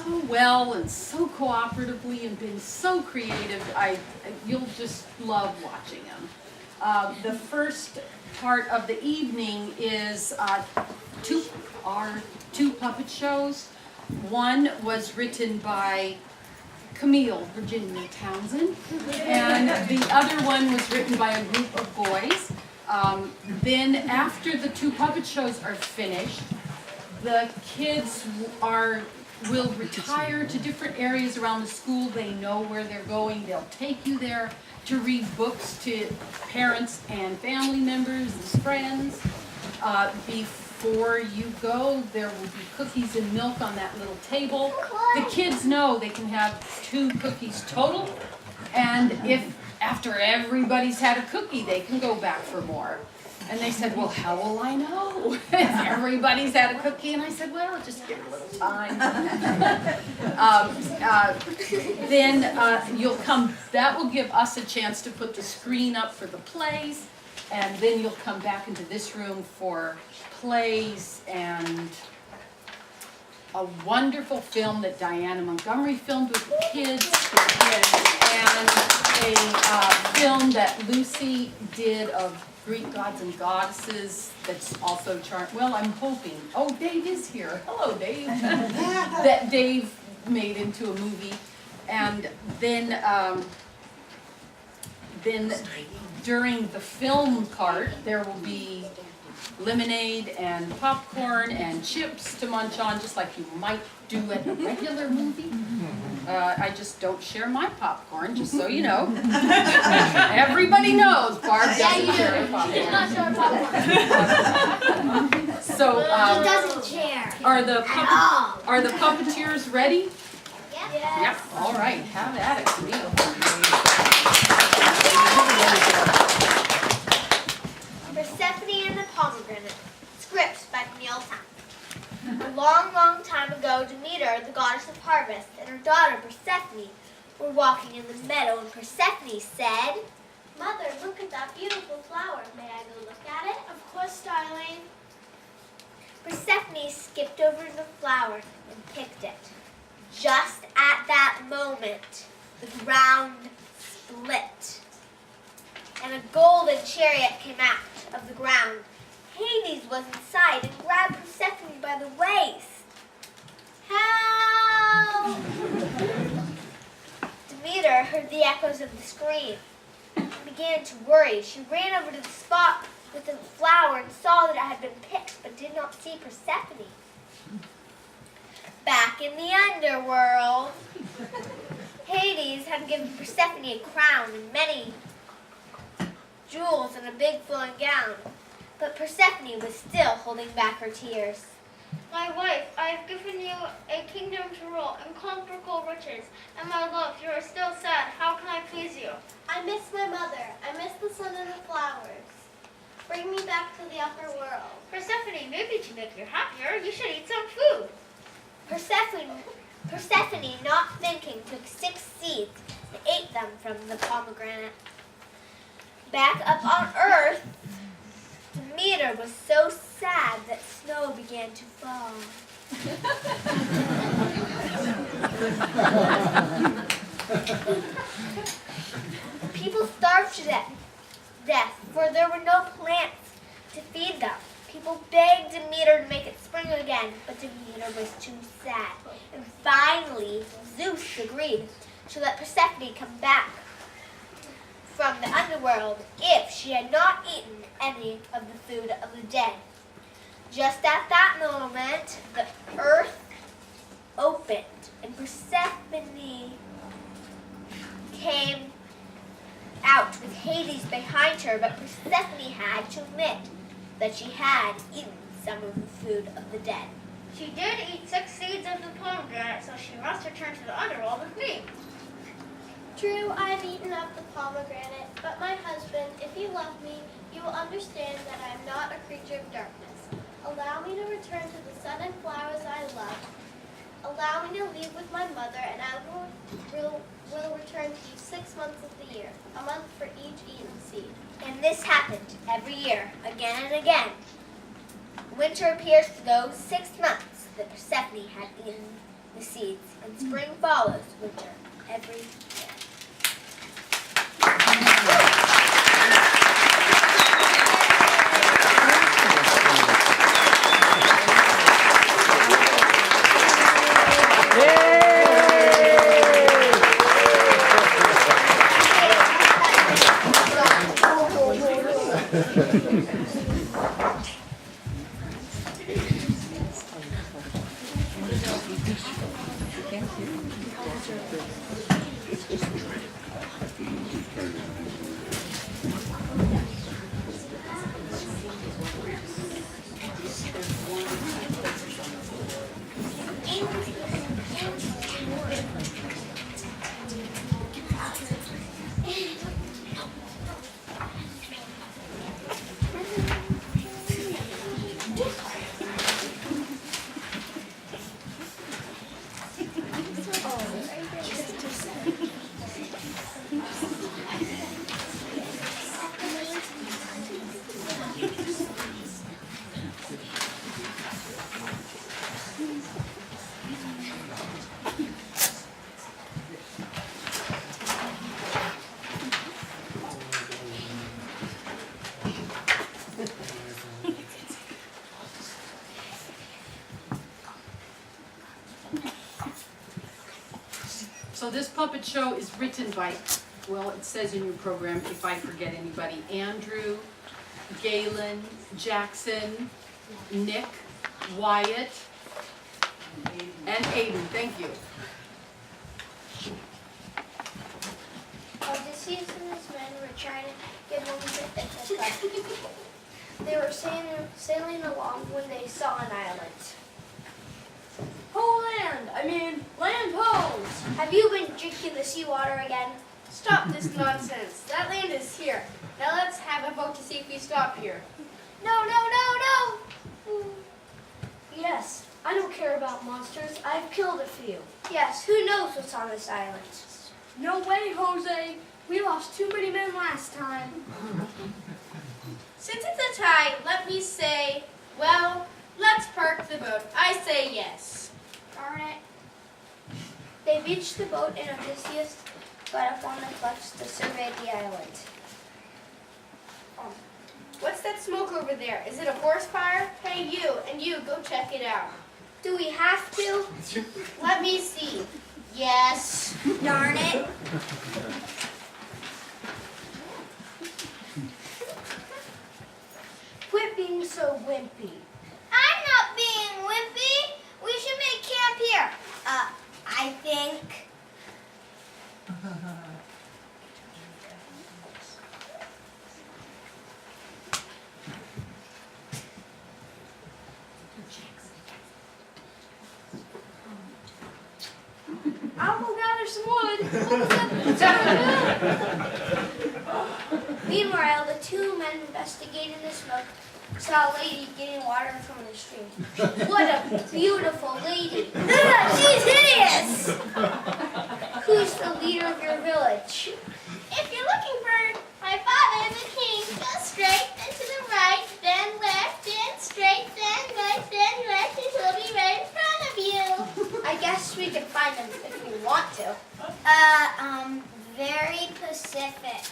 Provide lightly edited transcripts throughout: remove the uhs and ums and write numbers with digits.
so well and so cooperatively and been so creative. You'll just love watching them. The first part of the evening is our two puppet shows. One was written by Camille, Virginia Townsend, and the other one was written by a group of boys. Then after the two puppet shows are finished, the kids will retire to different areas around the school. They know where they're going. They'll take you there to read books to parents and family members and friends. Before you go, there will be cookies and milk on that little table. The kids know they can have 2 cookies total, and if after everybody's had a cookie, they can go back for more. And they said, well, how will I know if everybody's had a cookie? And I said, well, just give it a little time. Then you'll come, that will give us a chance to put the screen up for the plays, and then you'll come back into this room for plays and a wonderful film that Diana Montgomery filmed with the kids, and a film that Lucy did of Greek gods and goddesses that's also well, I'm hoping, oh, Dave is here. Hello, Dave. That Dave made into a movie. And then during the film part, there will be lemonade and popcorn and chips to munch on, just like you might do at a regular movie. I just don't share my popcorn, just so you know. Everybody knows Barb doesn't share her popcorn. She's not share popcorn. So, she doesn't share. Are the puppeteers ready? Yes. Yep. All right. Have at it, Camille. Persephone and the Pomegranate. Script by Camille. A long, long time ago, Demeter, the goddess of harvest, and her daughter Persephone were walking in the meadow, and Persephone said, Mother, look at that beautiful flower. May I go look at it? Of course, darling. Persephone skipped over to the flower and picked it. Just at that moment, the ground split, and a golden chariot came out of the ground. Hades was inside and grabbed Persephone by the waist. Help! Demeter heard the echoes of the scream and began to worry. She ran over to the spot with the flower and saw that it had been picked, but did not see Persephone. Back in the underworld, Hades had given Persephone a crown and many jewels and a big flowing gown. But Persephone was still holding back her tears. My wife, I have given you a kingdom to rule and comfortable riches. And my love, you are still sad. How can I please you? I miss my mother. I miss the sun and the flowers. Bring me back to the upper world. Persephone, maybe to make you happier, you should eat some food. Persephone, not thinking, took 6 seeds and ate them from the pomegranate. Back up on Earth, Demeter was so sad that snow began to fall. People starved to death, for there were no plants to feed them. People begged Demeter to make it spring again, but Demeter was too sad. And finally, Zeus agreed to let Persephone come back from the underworld if she had not eaten any of the food of the dead. Just at that moment, the earth opened and Persephone came out with Hades behind her, but Persephone had to admit that she had eaten some of the food of the dead. She did eat 6 seeds of the pomegranate, so she must return to the underworld with me. True, I have eaten up the pomegranate, but my husband, if you love me, you will understand that I am not a creature of darkness. Allow me to return to the sun and flowers I love. Allow me to leave with my mother, and I will return to you 6 months of the year, a month for each eaten seed. And this happened every year, again and again. Winter appears for those 6 months that Persephone had eaten the seeds, and spring follows winter every year. So this puppet show is written by, well, it says in your program, if I forget anybody, Andrew, Gaelen, Jackson, Nic, Wyatt, and Aidan. Thank you. Odysseus and his men were trying to get home to Ithaca. They were sailing along when they saw an island. Ho land! Land ho! Have you been drinking the seawater again? Stop this nonsense. That land is here. Now let's have a vote to see if we stop here. No, no, no, no! Yes, I don't care about monsters. I've killed a few. Yes, who knows what's on this island? No way, Jose. We lost too many men last time. Since it's a tie, let me say, well, let's park the boat. I say yes. Darn it. They beached the boat and Odysseus got up on the cliffs to survey the island. What's that smoke over there? Is it a forest fire? Hey, you, and you, go check it out. Do we have to? Let me see. Yes. Darn it. Quit being so wimpy. I'm not being wimpy. We should make camp here. I think. I'll go gather some wood. Meanwhile, the two men investigating the smoke saw a lady getting water from the stream. What a beautiful lady. She's hideous. Who's the leader of your village? If you're looking for my father, the king, go straight, then to the right, then left, then straight, then right, then left, and he'll be right in front of you. I guess we can find him if we want to. Very Pacific.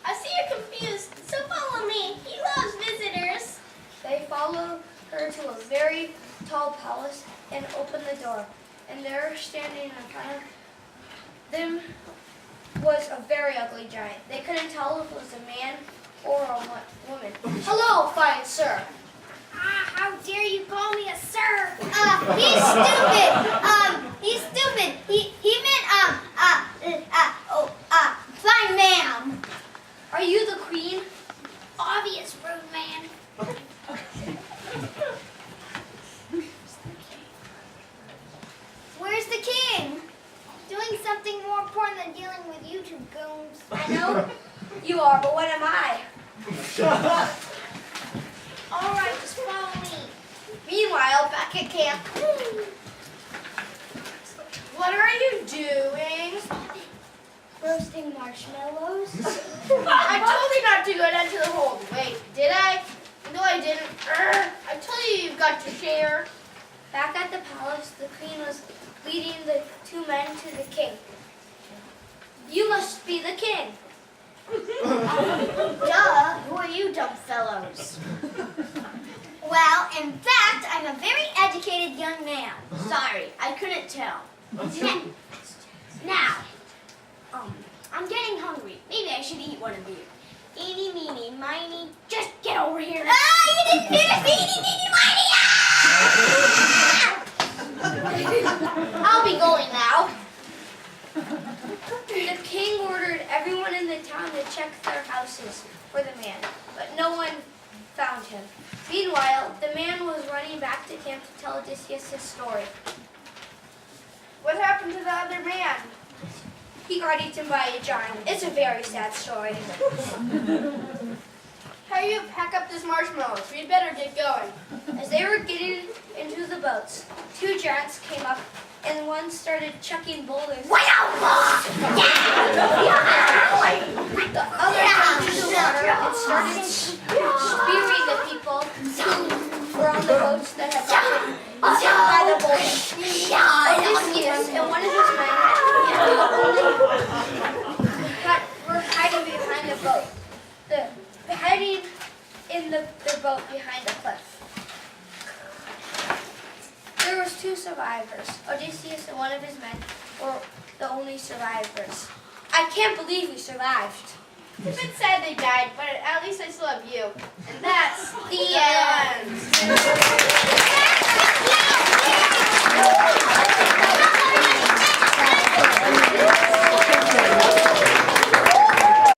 I see you're confused, so follow me. He loves visitors. They followed her to a very tall palace and opened the door. And there, standing in front of them, was a very ugly giant. They couldn't tell if it was a man or a woman. Hello, fine sir. How dare you call me a sir? He's stupid. He's stupid. He meant, fine ma'am. Are you the queen? Obvious, rude man. Where's the king? Doing something more important than dealing with you two goons. I know you are, but what am I? All right, just follow me. Meanwhile, back at camp. What are you doing? Roasting marshmallows. I told you not to go down to the hold. Wait, did I? No, I didn't. I told you you've got to share. Back at the palace, the queen was leading the two men to the king. You must be the king. Duh, who are you dumb fellows? Well, in fact, I'm a very educated young man. Sorry, I couldn't tell. Now, I'm getting hungry. Maybe I should eat one of you. Eeny, meeny, miny, just get over here. Ah, you didn't finish the eeny, meeny, miny! Ah! I'll be going now. The king ordered everyone in the town to check their houses for the man, but no one found him. Meanwhile, the man was running back to camp to tell Odysseus his story. What happened to the other man? He got eaten by a giant. It's a very sad story. Hurry up, pack up this marshmallows. We'd better get going. As they were getting into the boats, two giants came up and one started chucking boulders. The other jumped into the water and started spearing the people who were on the boats that had been hit by the boulders. Odysseus and one of his men were hiding behind the boat. Hiding in the boat behind a cliff. There was two survivors. Odysseus and one of his men were the only survivors. I can't believe we survived. It's a bit sad they died, but at least I still have you. And that's The end.